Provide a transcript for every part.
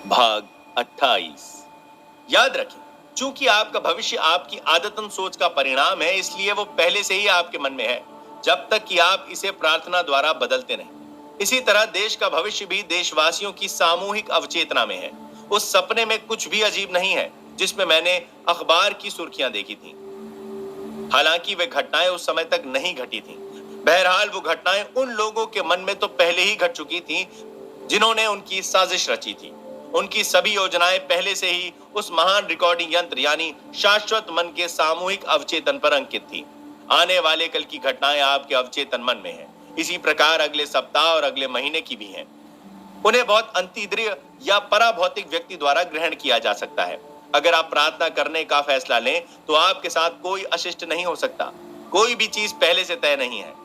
भाग 28। याद रखें, चूंकि आपका भविष्य आपकी आदतन सोच का परिणाम है, इसलिए वो पहले से ही आपके मन में है, जब तक कि आप इसे प्रार्थना द्वारा बदलते नहीं। इसी तरह देश का भविष्य भी देशवासियों की सामूहिक अवचेतना में है। उस सपने में कुछ भी अजीब नहीं है जिसमें मैंने अखबार की सुर्खियां देखी थी। हालांकि वे घटनाएं उस समय तक नहीं घटी थीं। बहरहाल वो घटनाएं उन लोगों के मन में तो पहले ही घट चुकी थीं जिन्होंने उनकी साजिश रची थी। उनकी सभी योजनाएं पहले से ही उस महान रिकॉर्डिंग यंत्र यानी शाश्वत मन के सामूहिक अवचेतन पर अंकित थी। आने वाले कल की घटनाएं आपके अवचेतन मन में हैं। इसी प्रकार अगले सप्ताह और अगले महीने की भी हैं। उन्हें बहुत अंतर्दृष्ट या पराभौतिक व्यक्ति द्वारा ग्रहण किया जा सकता है। अगर आप प्रार्थना करने का फैसला लें तो आपके साथ कोई अशिष्ट नहीं हो सकता। कोई भी चीज पहले से तय नहीं है।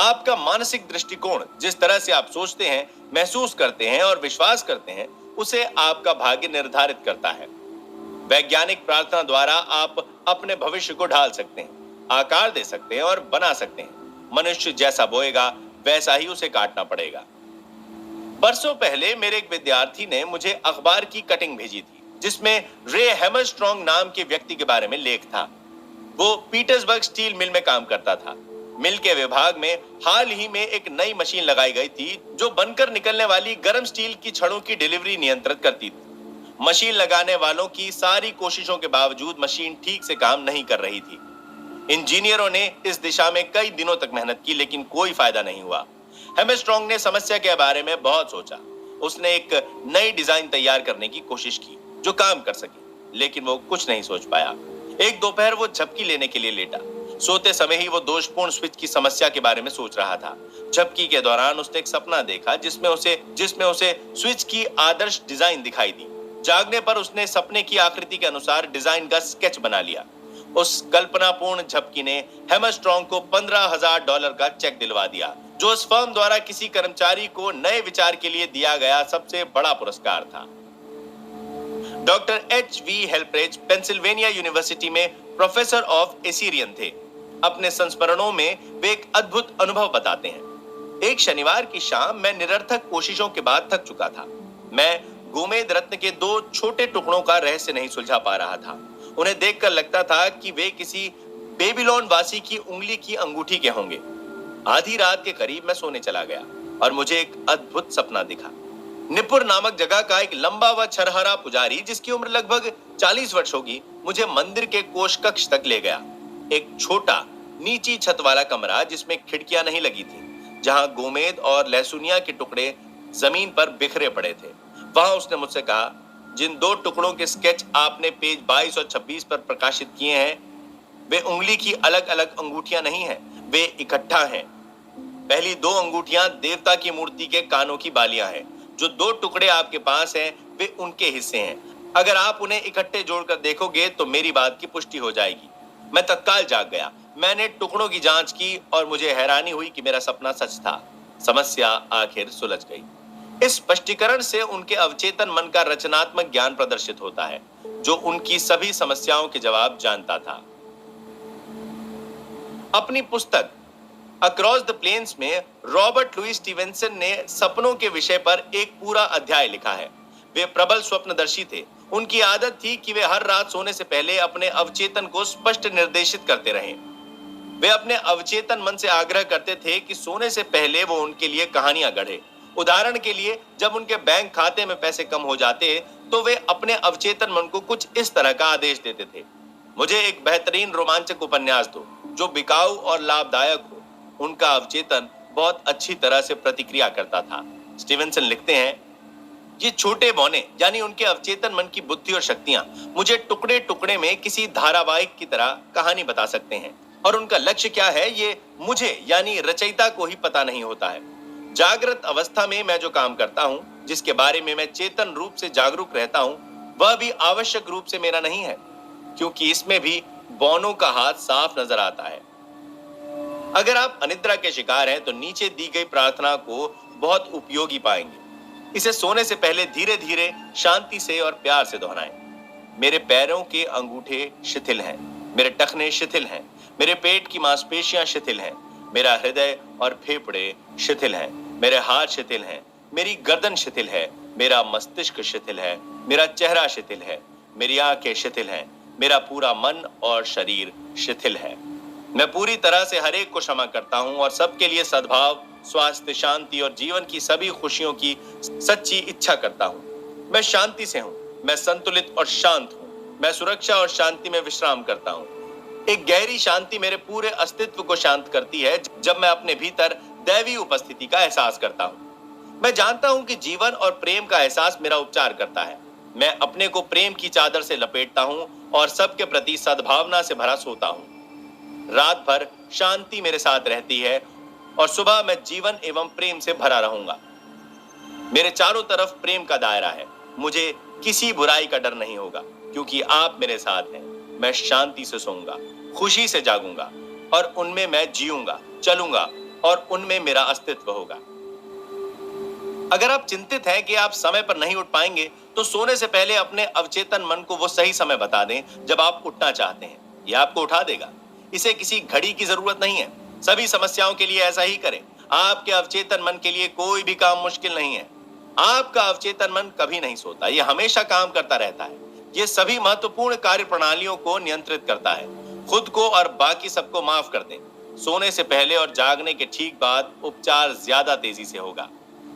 आपका मानसिक दृष्टिकोण, जिस तरह से आप सोचते हैं, महसूस करते हैं और विश्वास करते हैं, उसे आपका भाग्य निर्धारित करता है। वैज्ञानिक प्रार्थना द्वारा आप अपने भविष्य को ढाल सकते हैं, आकार दे सकते हैं और बना सकते हैं। मनुष्य जैसा बोएगा वैसा ही उसे काटना पड़ेगा। बरसों पहले मेरे एक विद्यार्थी ने मुझे अखबार की कटिंग भेजी थी जिसमें रे हैमरस्ट्रॉन्ग नाम के व्यक्ति के बारे में लेख था। वो पीटर्सबर्ग स्टील मिल में काम करता था। मिल के विभाग में हाल ही में एक नई मशीन लगाई गई थी जो बनकर निकलने वाली गर्म स्टील की छड़ों की डिलीवरी नियंत्रित करती थी। मशीन लगाने वालों की सारी कोशिशों के बावजूद मशीन ठीक से काम नहीं कर रही थी। इंजीनियरों ने इस दिशा में कई दिनों तक मेहनत की, लेकिन कोई फायदा नहीं हुआ। हैमरस्ट्रॉन्ग ने समस्या के बारे में बहुत सोचा। उसने एक नई डिजाइन तैयार करने की कोशिश की जो काम कर सके, लेकिन वो कुछ नहीं सोच पाया। एक दोपहर वो झपकी लेने के लिए लेटा। सोते समय ही वो दोषपूर्ण स्विच की समस्या के बारे में सोच रहा था। झपकी के दौरान उसने एक सपना देखा जिसमें उसे स्विच की आदर्श डिजाइन दिखाई दी। जागने पर उसने सपने की आकृति के अनुसार डिजाइन का स्केच बना लिया। उस कल्पनापूर्ण झपकी ने हैमरस्ट्रॉन्ग को $15,000 का चेक दिलवा दिया, जो उस फर्म द्वारा किसी कर्मचारी को नए विचार के लिए दिया गया सबसे बड़ा पुरस्कार था। Doctor H.V. हेल्प्रेज पेंसिल्वेनिया यूनिवर्सिटी में प्रोफेसर ऑफ एसीरियन थे। अपने संस्मरणों में वे एक अद्भुत अनुभव बताते हैं। एक शनिवार की शाम मैं निरर्थक कोशिशों के बाद थक चुका था। मैं गोमेद रत्न के 2 छोटे टुकड़ों का रहस्य नहीं सुलझा पा रहा था। उन्हें देखकर लगता था कि वे किसी बेबीलोन वासी की उंगली की अंगूठी के होंगे। आधी रात के करीब मैं सोने चला गया और मुझे एक अद्भुत सपना दिखा। निपुर नामक जगह का एक लंबा व छरहरा पुजारी, जिसकी उम्र लगभग 40 वर्ष होगी, मुझे मंदिर के कोष कक्ष तक ले गया। एक छोटा नीची छत वाला कमरा जिसमें खिड़कियां नहीं लगी थी, जहां गोमेद और लहसुनिया के टुकड़े जमीन पर बिखरे पड़े थे। वहां उसने मुझसे कहा, जिन 2 टुकड़ों के स्केच आपने पेज 22 और 26 पर प्रकाशित किए हैं, वे उंगली की अलग अलग अंगूठियां नहीं हैं, वे इकट्ठा हैं। पहली 2 अंगूठियां देवता की मूर्ति के कानों की बालियां हैं। जो 2 टुकड़े आपके पास हैं, वे उनके हिस्से हैं। अगर आप उन्हें इकट्ठे जोड़कर देखोगे तो मेरी बात की पुष्टि हो जाएगी। मैं तत्काल जाग गया। मैंने टुकड़ों की जांच की और मुझे हैरानी हुई कि मेरा सपना सच था। समस्या आखिर सुलझ गई। इस स्पष्टीकरण से उनके अवचेतन मन का रचनात्मक ज्ञान प्रदर्शित होता है, जो उनकी सभी समस्याओं के जवाब जानता था। अपनी पुस्तक अक्रॉस द प्लेन्स में रॉबर्ट लुई स्टीवेंसन ने सपनों के विषय पर एक पूरा अध्याय लिखा है। वे प्रबल स्वप्नदर्शी थे। उनकी आदत थी कि वे हर रात सोने से पहले अपने अवचेतन को स्पष्ट निर्देशित करते रहें। वे अपने अवचेतन मन से आग्रह करते थे कि सोने से पहले वो उनके लिए कहानियां गढ़े। उदाहरण के लिए, जब उनके बैंक खाते में पैसे कम हो जाते तो वे अपने अवचेतन मन को कुछ इस तरह का आदेश देते थे, मुझे एक बेहतरीन रोमांचक उपन्यास दो जो बिकाऊ और लाभदायक हो। उनका अवचेतन बहुत अच्छी तरह से प्रतिक्रिया करता था। स्टीवेंसन लिखते हैं, ये छोटे बौने यानी उनके अवचेतन मन की बुद्धि और शक्तियां मुझे टुकड़े टुकड़े में किसी धारावाहिक की तरह कहानी बता सकते हैं, और उनका लक्ष्य क्या है ये मुझे यानी रचयिता को ही पता नहीं होता है। जागृत अवस्था में मैं जो काम करता हूँ, जिसके बारे में मैं चेतन रूप से जागरूक रहता हूँ, वह भी आवश्यक रूप से मेरा नहीं है, क्योंकि इसमें भी बौनों का हाथ साफ नजर आता है। अगर आप अनिद्रा के शिकार हैं तो नीचे दी गई प्रार्थना को बहुत उपयोगी पाएंगे। इसे सोने से पहले धीरे धीरे शांति से और प्यार से दोहराएं। मेरे पैरों के अंगूठे शिथिल हैं, मेरे टखने शिथिल हैं, मेरे पेट की मांसपेशियां शिथिल हैं, मेरा हृदय और फेफड़े शिथिल हैं, मेरे हाथ शिथिल हैं, मेरी गर्दन शिथिल है, मेरा मस्तिष्क शिथिल है, मेरा चेहरा शिथिल है, मेरी आंखें शिथिल हैं, मेरा पूरा मन और शरीर शिथिल है। मैं पूरी तरह से हर एक को क्षमा करता हूं और सबके लिए सद्भाव, स्वास्थ्य, शांति और जीवन की सभी खुशियों की सच्ची इच्छा करता हूं। मैं शांति से हूं, मैं संतुलित और शांत हूं, मैं सुरक्षा और शांति में विश्राम करता हूं। एक गहरी शांति मेरे पूरे अस्तित्व को शांत करती है जब मैं अपने भीतर दैवी उपस्थिति का एहसास करता हूं। मैं जानता हूं कि जीवन और प्रेम का एहसास मेरा उपचार करता है। मैं अपने को प्रेम की चादर से लपेटता हूं और सबके प्रति सद्भावना से भरा सोता हूं। रात भर शांति मेरे साथ रहती है और सुबह मैं जीवन एवं प्रेम से भरा रहूंगा। मेरे चारों तरफ प्रेम का दायरा है। मुझे किसी बुराई का डर नहीं होगा क्योंकि आप मेरे साथ हैं। मैं शांति से सोऊंगा, खुशी से जागूंगा और उनमें मैं जीऊंगा, चलूंगा और उनमें मेरा अस्तित्व होगा। अगर आप चिंतित हैं कि आप समय पर नहीं उठ पाएंगे, तो सोने से पहले अपने अवचेतन मन को वो सही समय बता दें जब आप उठना चाहते हैं। यह आपको उठा देगा। इसे किसी घड़ी की जरूरत नहीं है। सभी समस्याओं के लिए ऐसा ही करें। आपके अवचेतन मन के लिए कोई भी काम मुश्किल नहीं है। आपका अवचेतन मन कभी नहीं सोता, यह हमेशा काम करता रहता है। यह सभी महत्वपूर्ण कार्य प्रणालियों को नियंत्रित करता है। खुद को और बाकी सबको माफ कर दें। सोने से पहले और जागने के ठीक बाद उपचार ज्यादा तेजी से होगा।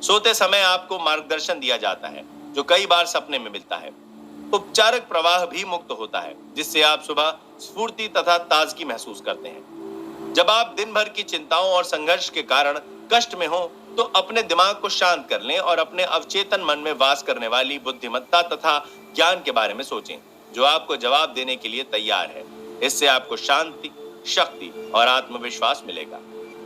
सोते समय आपको मार्गदर्शन दिया जाता है जो कई बार सपने में मिलता है। उपचारक प्रवाह भी मुक्त होता है जिससे आप सुबह स्फूर्ति तथा ताजगी महसूस करते हैं। जब आप दिन भर की चिंताओं और संघर्ष के कारण कष्ट में हो तो अपने दिमाग को शांत कर लें और अपने अवचेतन मन में वास करने वाली बुद्धिमत्ता तथा ज्ञान के बारे में सोचें जो आपको जवाब देने के लिए तैयार है। इससे आपको शांति, शक्ति और आत्मविश्वास मिलेगा।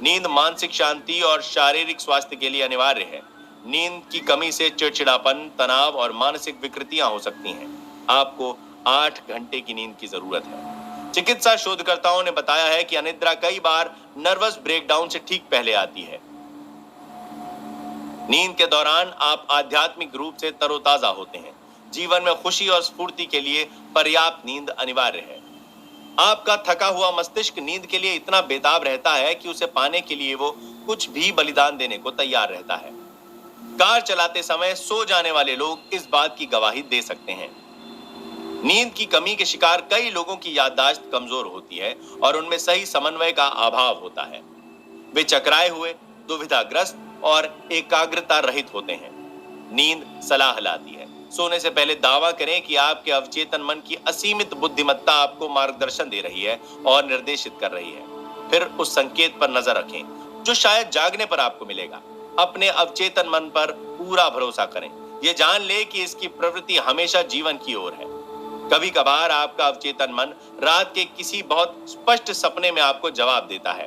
नींद मानसिक शांति और शारीरिक स्वास्थ्य के लिए अनिवार्य है। नींद की कमी से चिड़चिड़ापन, तनाव और मानसिक विकृतियां हो सकती हैं। आपको 8 घंटे की नींद की जरूरत है। चिकित्सा शोधकर्ताओं ने बताया है कि अनिद्रा कई बार नर्वस ब्रेकडाउन से ठीक पहले आती है। नींद के दौरान आप आध्यात्मिक रूप से तरोताजा होते हैं। जीवन में खुशी और स्फूर्ति के लिए पर्याप्त नींद अनिवार्य है। आपका थका हुआ मस्तिष्क नींद के लिए इतना बेताब रहता है कि उसे पाने के लिए वो कुछ भी बलिदान देने को तैयार रहता है। कार चलाते समय सो जाने वाले लोग इस बात की गवाही दे सकते हैं। नींद की कमी के शिकार कई लोगों की याददाश्त कमजोर होती है और उनमें सही समन्वय का अभाव होता है। वे चकराए हुए, दुविधाग्रस्त और एकाग्रता रहित होते हैं। नींद सलाह लाती है। सोने से पहले दावा करें कि आपके अवचेतन मन की असीमित बुद्धिमत्ता आपको मार्गदर्शन दे रही है और निर्देशित कर रही है। फिर उस संकेत पर नजर रखें जो शायद जागने पर आपको मिलेगा। अपने अवचेतन मन पर पूरा भरोसा करें। यह जान ले कि इसकी प्रवृत्ति हमेशा जीवन की ओर है। कभी कभार आपका अवचेतन मन रात के किसी बहुत स्पष्ट सपने में आपको जवाब देता है।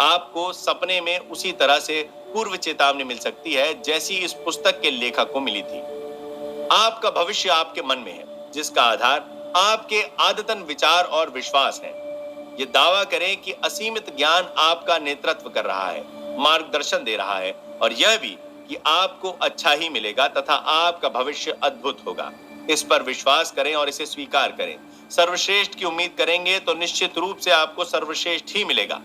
आपको सपने में उसी तरह से पूर्व चेतावनी मिल सकती है जैसी इस पुस्तक के लेखक को मिली थी। आपका भविष्य आपके मन में है जिसका आधार आपके आदतन विचार और विश्वास है। ये दावा करें कि असीमित ज्ञान आपका नेतृत्व कर रहा है, मार्गदर्शन दे रहा है और यह भी कि आपको अच्छा ही मिलेगा तथा आपका भविष्य अद्भुत होगा। इस पर विश्वास करें और इसे स्वीकार करें। सर्वश्रेष्ठ की उम्मीद करेंगे तो निश्चित रूप से आपको सर्वश्रेष्ठ ही मिलेगा।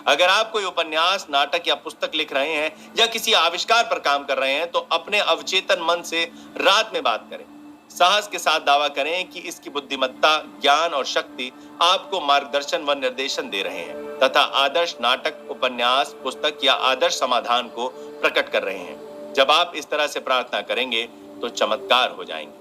अगर आप कोई उपन्यास, नाटक या पुस्तक लिख रहे हैं या किसी आविष्कार पर काम कर रहे हैं तो अपने अवचेतन मन से रात में बात करें। साहस के साथ दावा करें कि इसकी बुद्धिमत्ता, ज्ञान और शक्ति आपको मार्गदर्शन व निर्देशन दे रहे हैं तथा आदर्श नाटक, उपन्यास, पुस्तक या आदर्श समाधान को प्रकट कर रहे हैं। जब आप इस तरह से प्रार्थना करेंगे तो चमत्कार हो जाएंगे।